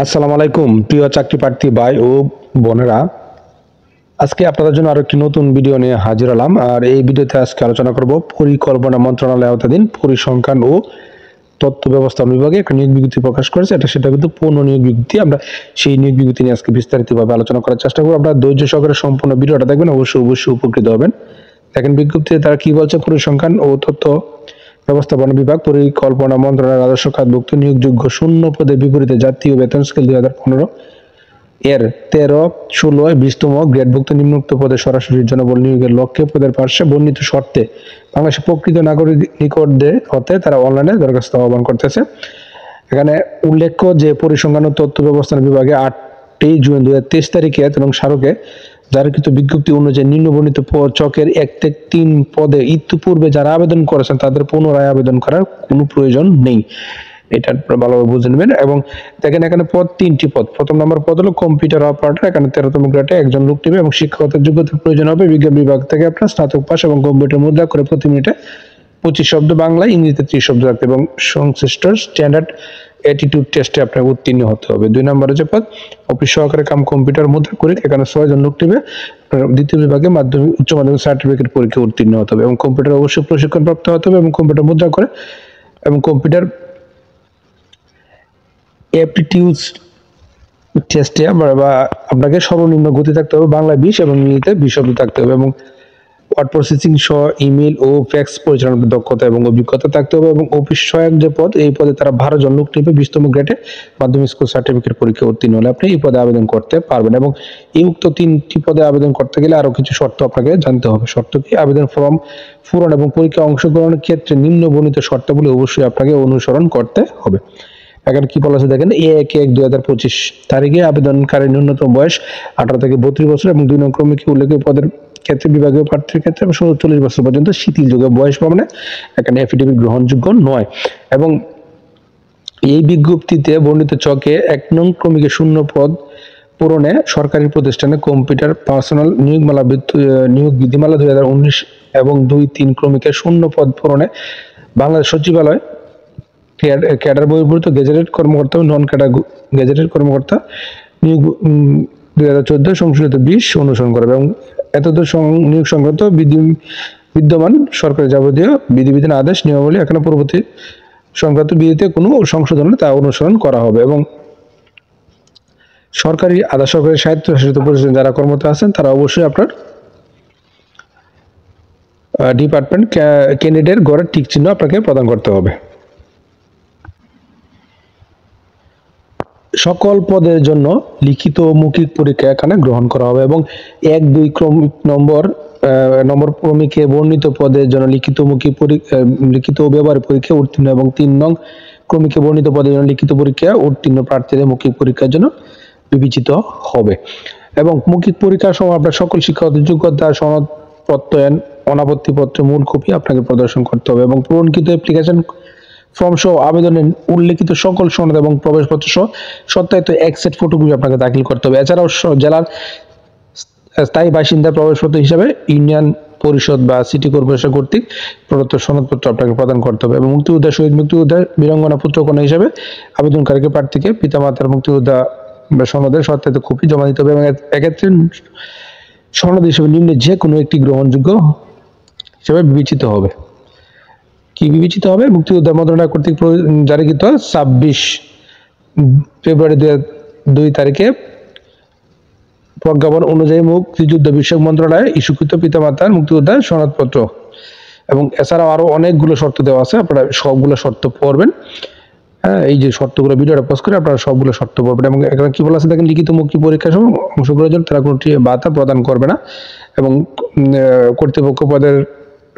আসসালামু আলাইকুম প্রিয় চাকরি প্রার্থী ভাই ও বোনেরা। আজকে আপনাদের জন্য আরো একটি নতুন ভিডিও নিয়ে হাজির হলাম। আর এই ভিডিওতে আজকে আলোচনা করব পরিকল্পনা মন্ত্রণালয় আওতাধীন পরিসংখ্যান ও তথ্য ব্যবস্থাপনা বিভাগে একটা নিয়োগ বিজ্ঞপ্তি প্রকাশ করেছে। সেটা কিন্তু পূর্ণ নিয়োগ বিজ্ঞপ্তি। আমরা সেই নিয়োগ বিজ্ঞপ্তি নিয়ে আজকে বিস্তারিতভাবে আলোচনা করার চেষ্টা করব। আপনারা ধৈর্য সহকারে সম্পূর্ণ ভিডিওটা দেখবেন, অবশ্যই উপকৃত হবেন। দেখেন বিজ্ঞপ্তিতে তারা কি বলছে। পরিসংখ্যান ও তথ্য ব্যবস্থাপনা বিভাগ পরিকল্পনা মন্ত্রণালয়ের রাজস্ব খাতভুক্ত নিয়োগযোগ্য শূন্য পদের বিপরীতে জাতীয় বেতন স্কেল 2015 এর 13, 16, 20তম গ্রেডভুক্ত নিম্নোক্ত পদে সরাসরি জনবল নিয়োগের লক্ষ্যে পদের পার্শ্বে বর্ণিত শর্তে বাংলাদেশের প্রকৃত নাগরিক নিকটে হতে তারা অনলাইনে দরখাস্ত আহ্বান করতেছে। এখানে উল্লেখ্য যে পরিসংখ্যান ও তথ্য ব্যবস্থাপনা বিভাগে 8ই জুন 2023 তারিখে এবং স্মারকে জারিকৃত বিজ্ঞপ্তি অনুযায়ী নিম্নবর্ণিত চকের 1 থেকে 3 পদে ইতিপূর্বে যারা আবেদন করেছেন তাদের পুনরায় আবেদন করার কোনো প্রয়োজন নেই। এটা ভালোভাবে বুঝে নেবেন। এবং দেখেন এখানে পদ 3টি পদ। প্রথম নম্বর পদ হলো কম্পিউটার অপারেটর। এখানে 13তম গ্রেডে একজন লোক নেবে এবং শিক্ষাগত যোগ্যতার প্রয়োজন হবে বিজ্ঞান বিভাগ থেকে আপনার স্নাতক পাস এবং কম্পিউটার মুদ্রা করে প্রতি মিনিটে 25 শব্দ বাংলা, ইংরেজিতে 30 শব্দ রাখতে এবং সংশ্লিষ্ট স্ট্যান্ডার্ড অ্যাটিটিউড টেস্টে আপনাকে উত্তীর্ণ হতে হবে। 2 নম্বরে যে পদ অফিস সহকারী কাম কম্পিউটার মুদ্রা করে এখানে 6 জন লোক নেবে। দ্বিতীয় বিভাগে মাধ্যমিক উচ্চ মাধ্যমিক সার্টিফিকেট পরীক্ষা উত্তীর্ণ হতে হবে এবং কম্পিউটার অবশ্যই প্রশিক্ষণ প্রাপ্ত হতে হবে এবং কম্পিউটার মুদ্রা করে এবং কম্পিউটার অ্যাপটিটিউড টেস্টে বা আপনাকে সর্বনিম্ন গতি থাকতে হবে, বাংলা 20 এবং ইংরেজিতে 20 শব্দ থাকতে হবে এবং ওয়ার্ড প্রসেসিং সহ ইমেল ও ফ্যাক্স পরিচালনার দক্ষতা এবং অভিজ্ঞতা থাকতে হবে এবং অফিস সহায়ক যে পদ এই পদে তারা 12 জন লোক নেবে। 20তম গ্রেডে মাধ্যমিক স্কুল সার্টিফিকেট পরীক্ষা উত্তীর্ণ হলে আপনি এই পদে আবেদন করতে পারবেন। এবং এই উক্ত 3টি পদে আবেদন করতে গেলে আরো কিছু শর্ত আপনাকে জানতে হবে। শর্ত কি? আবেদন ফর্ম পূরণ এবং পরীক্ষা অংশগ্রহণের ক্ষেত্রে নিম্ন বর্ণিত শর্তাবলী অবশ্যই আপনাকে অনুসরণ করতে হবে। এখানে কি বলা আছে দেখেন, 1/1/2025 তারিখে আবেদনকারী ন্যূনতম বয়স 18 থেকে 32 বছর এবং 2 নং ক্রমিকে উল্লেখিত পদের ক্ষেত্রে বিভাগীয় প্রার্থীর ক্ষেত্রে 40 বছর পর্যন্ত শিথিলযোগ্য বয়স পাবেন। এখানে এফিডেভিট গ্রহণযোগ্য নয়। এবং এই বিজ্ঞপ্তিতে বর্ণিত চকে 1 নং ক্রমিকে শূন্য পদ পূরণে সরকারি প্রতিষ্ঠানে কম্পিউটার পার্সোনাল নিয়োগ বিধিমালা 2019 এবং 2-3 ক্রমিকে শূন্য পদ পূরণে বাংলাদেশ সচিবালয় ক্যাডার বহির্ভূত গেজেটেড কর্মকর্তা ও নন ক্যাডার গেজেটেড কর্মকর্তা নিয়োগ 2014 সংশোধিত 20 অনুসরণ করবে এবং এতদ নিয়োগ সংক্রান্ত বিদ্যমান সরকারি যাবতীয় বিধিবিধান আদেশ নিয়মাবলী এখানে পরবর্তী সংক্রান্ত বিধিতে কোনো সংশোধন তা অনুসরণ করা হবে। এবং সরকারি আধা সরকারি স্বায়ত্তশাসিত প্রতিষ্ঠান যারা কর্মরত আছেন তারা অবশ্যই আপনার ডিপার্টমেন্ট ক্যান্ডিডেট গড়ের টিক চিহ্ন আপনাকে প্রদান করতে হবে। সকল পদের জন্য লিখিত ও মৌখিক পরীক্ষা এখানে গ্রহণ করা হবে এবং 1-2 নম্বর ক্রমিকে বর্ণিত পদের জন্য লিখিত ও ব্যবহারিক পরীক্ষা উত্তীর্ণ এবং 3 নং ক্রমিকে বর্ণিত পদের জন্য লিখিত পরীক্ষা উত্তীর্ণ প্রার্থীদের মৌখিক পরীক্ষার জন্য বিবেচিত হবে। এবং মৌখিক পরীক্ষার সময় আপনার সকল শিক্ষাগত যোগ্যতা সনদ প্রত্যয়ন অনাপত্তিপত্র মূল কপি আপনাকে প্রদর্শন করতে হবে এবং পূরণকৃত অ্যাপ্লিকেশন ফর্ম সহ আবেদনের উল্লেখিত সকল সনদ এবং প্রবেশপত্র সহ সত্যায়িত এক সেট ফটোকপি আপনাকে দাখিল করতে হবে। এছাড়াও জেলার স্থায়ী বাসিন্দার প্রবেশপত্র হিসাবে ইউনিয়ন পরিষদ বা সিটি কর্পোরেশন কর্তৃক প্রদত্ত সনদপত্র আপনাকে প্রদান করতে হবে এবং মুক্তিযোদ্ধা শহীদ মুক্তিযোদ্ধা বীরাঙ্গনা পুত্রকন্যা হিসাবে আবেদনকারীকে প্রার্থীকে পিতামাতার মুক্তিযোদ্ধা সনদের সত্যায়িত কপি জমা দিতে হবে এবং এক্ষেত্রে সনদ হিসেবে নিম্নে যে কোনো একটি গ্রহণযোগ্য হিসেবে বিবেচিত হবে। কি বিবেচিত হবে? মুক্তিযোদ্ধা মন্ত্রণালয় কর্তৃক জারিকৃত 26 ফেব্রুয়ারি 2002 তারিখে প্রজ্ঞাপন অনুযায়ী মুক্তিযুদ্ধ বিষয়ক মন্ত্রণালয়ে ইস্যুকৃত পিতামাতার মুক্তিযোদ্ধার সনদপত্র। এবং এছাড়াও আরো অনেকগুলো শর্ত দেওয়া আছে, আপনারা সবগুলো শর্ত পড়বেন। হ্যাঁ, এই যে শর্তগুলো ভিডিওটা পোস্ট করে আপনারা সবগুলো শর্ত পড়বেন। এবং এখানে কি বলা আছে দেখেন, লিখিত মৌখিক পরীক্ষার সময় অংশগ্রহণের জন্য তারা কোনো ভাতা প্রদান করবে না এবং কর্তৃপক্ষ পদের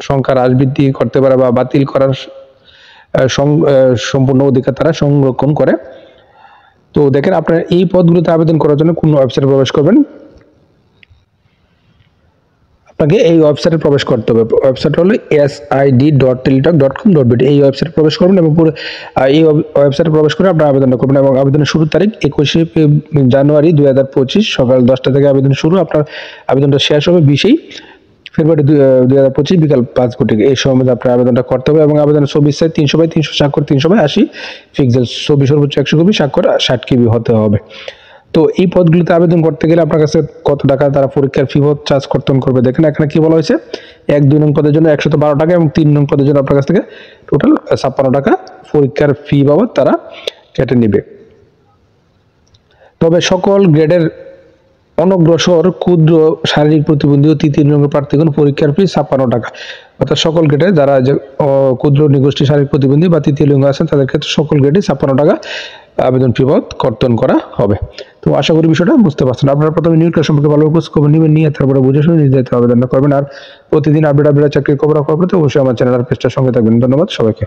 সংখ্যা হ্রাস বৃদ্ধি করতে পারে বা বাতিল করার সম্পূর্ণ অধিকার তারা সংরক্ষণ করে। তো দেখেন, আপনার এই পদগুলোতে আবেদন করার জন্য কোন ওয়েবসাইটে প্রবেশ করবেন, আপনাকে এই ওয়েবসাইটে প্রবেশ করতে হবে। ওয়েবসাইট হলো sid.teletalk.com.bd। এই ওয়েবসাইটে প্রবেশ করবেন এবং এই ওয়েবসাইটে প্রবেশ করে আপনারা আবেদন করবেন এবং আবেদনের শুরুর তারিখ 21 জানুয়ারি 2025 সকাল 10টা থেকে আবেদন শুরু। আপনার আবেদনটা শেষ হবে 20 ফেব্রুয়ারি 2025 বিকাল 5 এই সময়ের মধ্যে আপনার আবেদনটা করতে হবে এবং আবেদনের 24 সাইজ 300/300 স্বাক্ষর 300/80 পিক্সেল, ছবি সর্বোচ্চ 100 কপি, স্বাক্ষর 60 KB হতে হবে। তো এই পদগুলিতে আবেদন করতে গেলে আপনার কাছে কত টাকা তারা পরীক্ষার ফি চার্জ কর্তন করবে দেখেন এখানে কি বলা হয়েছে। 1-2 নং পদের জন্য 112 টাকা এবং 3 নং পদের জন্য আপনার কাছ থেকে টোটাল 56 টাকা পরীক্ষার ফি বাবদ তারা কেটে নেবে। তবে সকল গ্রেডের অনগ্রসর ক্ষুদ্র শারীরিক প্রতিবন্ধী ও তৃতীয় লিঙ্গের প্রার্থীগণ পরীক্ষার ফি 56 টাকা। অর্থাৎ সকল গ্রেডে যারা যে ক্ষুদ্র নিগোষ্ঠী শারীরিক প্রতিবন্ধী বা তৃতীয় লিঙ্গ আছেন তাদের ক্ষেত্রে সকল গ্রেডে 56 টাকা আবেদন ফি বাবদ কর্তন করা হবে। তো আশা করি বিষয়টা বুঝতে পারছেন। আপনারা প্রথমে নিয়োগ সম্পর্কে ভালো খোঁজ খবর নেবেন, নিয়ে তারপরে বুঝে শুনে নির্ধারিত আবেদন করবেন। আর প্রতিদিন আপডেট চাকরির খবর তো অবশ্যই আমার চ্যানেল আর পেজটার সঙ্গে থাকবেন। ধন্যবাদ সবাইকে।